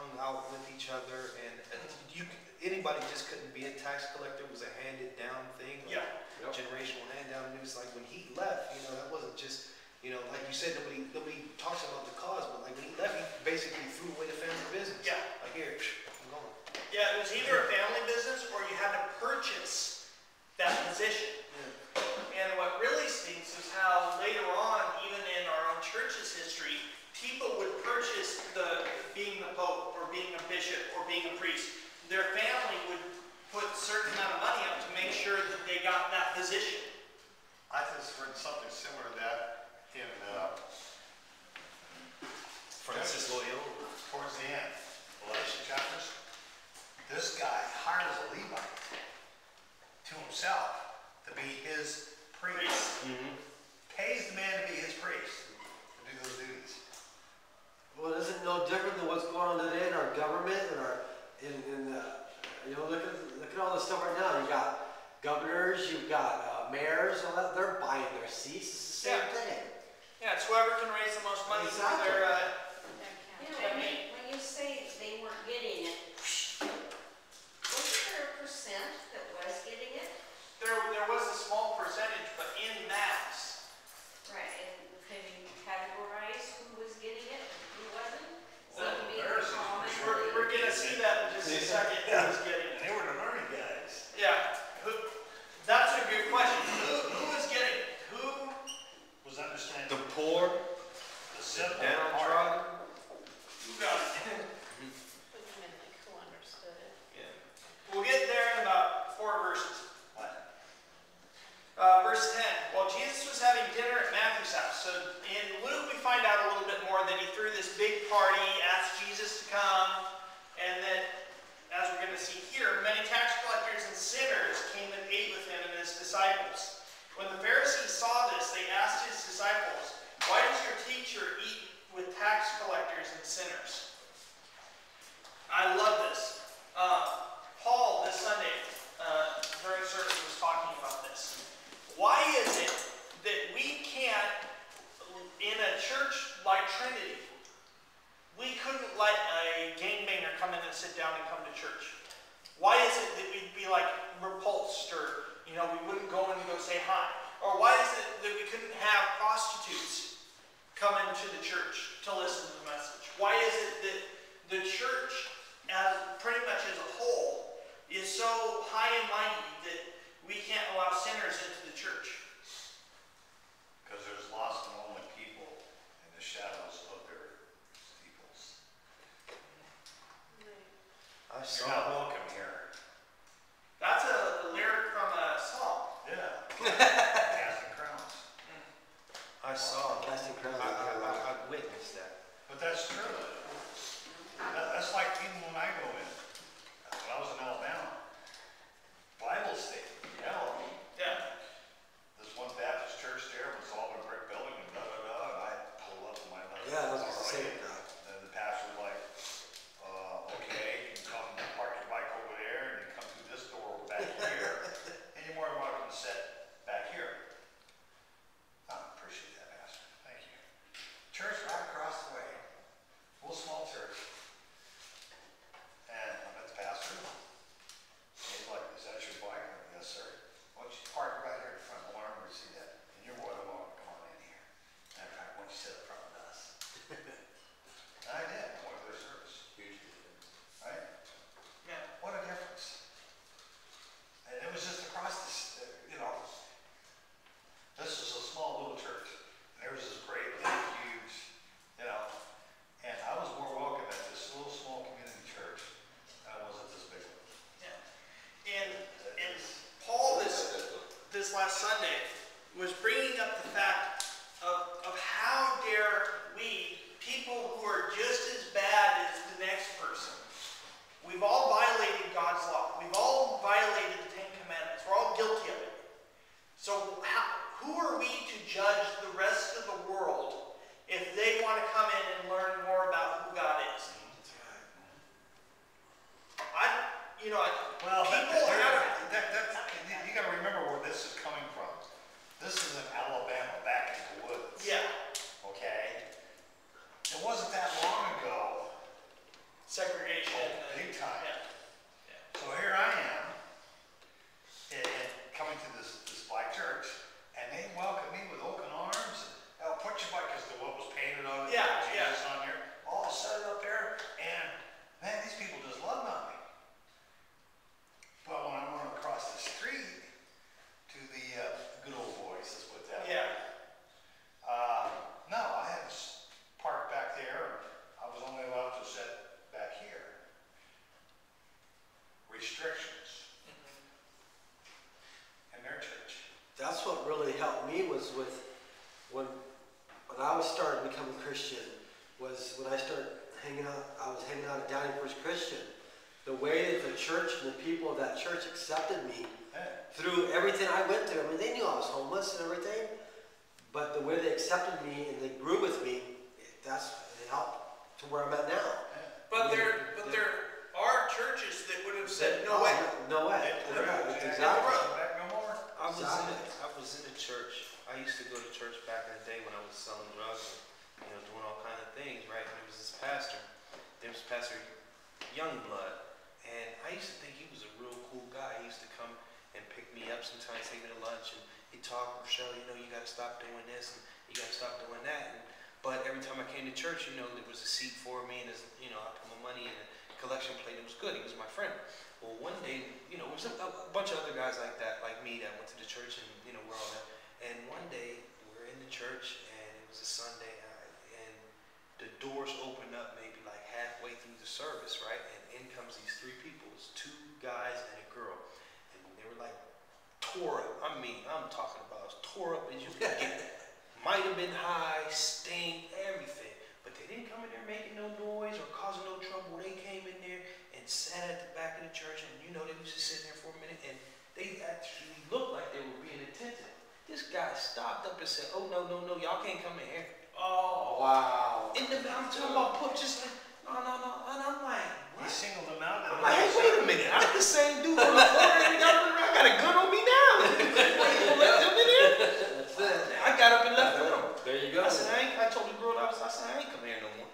hung out with each other, and anybody just couldn't be a tax collector. It was a handed down thing, like generational hand down news. Like when he left, that wasn't just, like you said, nobody talks about the cause, but like when he left, he basically threw away the family business. Yeah. Like here, I'm going. Yeah, it was either a family business or you had to purchase that position. Yeah. And what really stinks is how later on, even in our own church's history, people would purchase being the pope or being a bishop or being a priest. Their family would put a certain amount of money up to make sure that they got that position. I just read something similar to that in Francis Loyola. towards the end, Galatian chapters. This guy hires a Levite to himself to be his priest. Pays the man to be his priest to do those duties. Well, isn't no different than what's going on today in our government and look at all this stuff right now. You got governors, you've got mayors, all that. They're buying their seats. It's the same thing. Yeah, it's whoever can raise the most money for their. When you say they weren't getting it, wasn't there a percent that was getting it? There was a small percentage, but in mass. Right, and can you categorize who was getting it, who wasn't? Well, Seemed to be there's- common. We're gonna see that in just a second. Who's getting it? And they were the learning guys. Yeah. That's a good question. Who is getting it? Who? Was understanding The poor, the simple downtrodden. Who got it? What do you mean, like, who understood it? Yeah. We'll get there in about 4 verses. What? Verse 10. While Jesus was having dinner at Matthew's house. So in Luke we find out a little bit more that he threw this big party, asked Jesus to come, and that, as we're going to see here, many tax collectors and sinners came and ate with him and his disciples. When the Pharisees saw this, they asked his disciples, "Why does your teacher eat with tax collectors and sinners?" I love this. Paul, this Sunday, during service, was talking about this. Why is it that we can't, in a church like Trinity, we couldn't let a gangbanger come in and sit down and come to church? Why is it that we'd be like repulsed, or we wouldn't go in and go say hi? Or why is it that we couldn't have prostitutes come into the church to listen to the message? Why is it that the church, as pretty much as a whole, is so high and mighty that we can't allow sinners into the church? Because there's lost and lonely people in the shadows of their steeples. I You're saw. not welcome here. That's a lyric from a song. Yeah. Casting crowns. I saw. Casting crowns. I witnessed that. But that's true. That's like even when I go in. When I was in Alabama, Bible state, Yeah. this one Baptist church there was all in a brick building and and I pulled up to my left. Yeah, I was just saying that. And the pastor was like, okay, you can come park your segregation. Oh, big time. Yeah. So here I am, and coming to this black church, and they welcome me with open arms. They'll put you back, because the what was painted on it, Yeah, Jesus on there, all set up there, and man, these people just loved on me. But when I went across the street to the good old boys, let's put that way. Yeah. No, I had to park back there. I was only allowed to sit back here. Restrictions in their church. That's what really helped me was with when I was starting to become a Christian, was when I started hanging out, I was hanging out at Downey First Christian. The way that the church and the people of that church accepted me through everything I went through. I mean, they knew I was homeless and everything, but the way they accepted me and they grew with me, it helped to where I'm at now. But there are churches that would have said, no way. No way. Exactly. Exactly. No more. I was in the church. I used to go to church back in the day when I was selling drugs and, doing all kind of things, right? And there was this pastor. There was Pastor Youngblood. And I used to think he was a real cool guy. He used to come and pick me up sometimes, take me to lunch, and he'd talk, Rochelle, you got to stop doing this, and you got to stop doing that. But every time I came to church, there was a seat for me, and I put my money in a collection plate. It was good. He was my friend. Well, one day, there was a bunch of other guys like that, like me, that went to the church, and, we're all there. And one day, we're in the church, and it was a Sunday, and the doors opened up maybe like halfway through the service, right? And in comes these three people. It's two guys and a girl. And they were like tore up. I mean, I'm talking about as tore up as you could get. Might have been high, stained, everything. But they didn't come in there making no noise or causing no trouble. They came in there and sat at the back of the church, and they was just sitting there for a minute, and they actually looked like they were being attentive. This guy stopped up and said, "Oh, no, y'all can't come in here." Oh. Wow. I'm talking about just like, no. And I'm like, He what? singled them out. I'm like, hey, wait a minute. I'm the same dude on the corner, and I got a gun on me now. You gonna let them in here? That's it. I got up and left with them. There you go. I said, I told the girl, I said, I ain't coming here no more.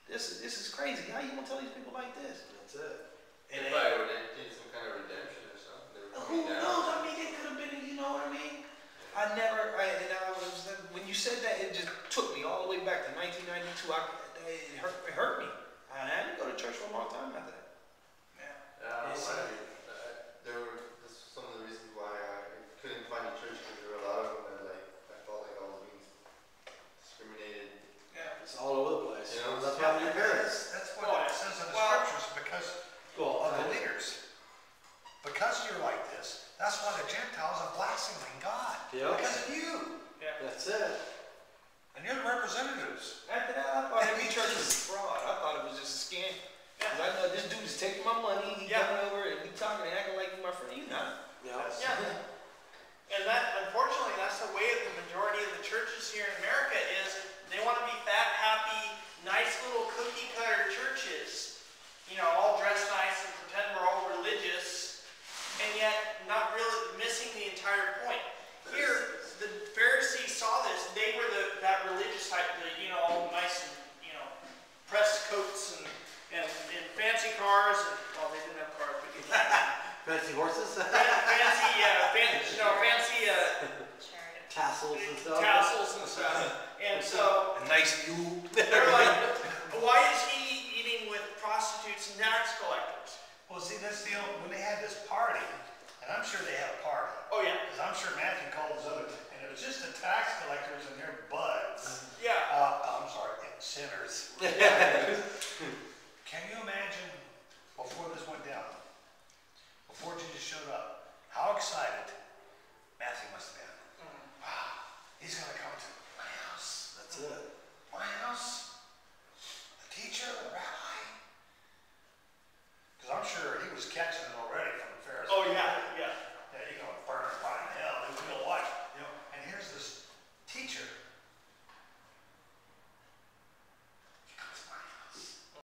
This is crazy. How you gonna tell these people like this? That's it. And If I would need some kind of redemption or something. They were who coming down. knows? I mean, they could have been, you know what I mean? When you said that, it just took me all the way back to 1992. It hurt me. I didn't go to church for a long time after that. This was some of the reasons why I couldn't find a church, because there were a lot of them that I felt like I was being discriminated. Yeah. It's all over the place. You know, That's why your parents. That's what it says in the scriptures, because of the leaders. Because you're like this, that's why the Gentiles are blaspheming God. Yep. Because of you. Yeah. That's it. And you're the representatives. After that, I thought every church was a fraud. I thought it was just a scam. Because I know this dude is taking my money, he's coming over, and we talking and acting like he's my friend. He's not. Yeah. Yeah. And unfortunately, that's the way of the majority of the churches here in America is they want to be fat, happy, nice little cookie cutter churches, all dressed nice and pretend we're all religious, and yet not really missing the entire point. Here, the Pharisees saw this. They were that religious type, all nice and, pressed coats and fancy cars, and, well, they didn't have cars, but Fancy horses? fancy Tassels and stuff. tassels and stuff. And so, A nice mule.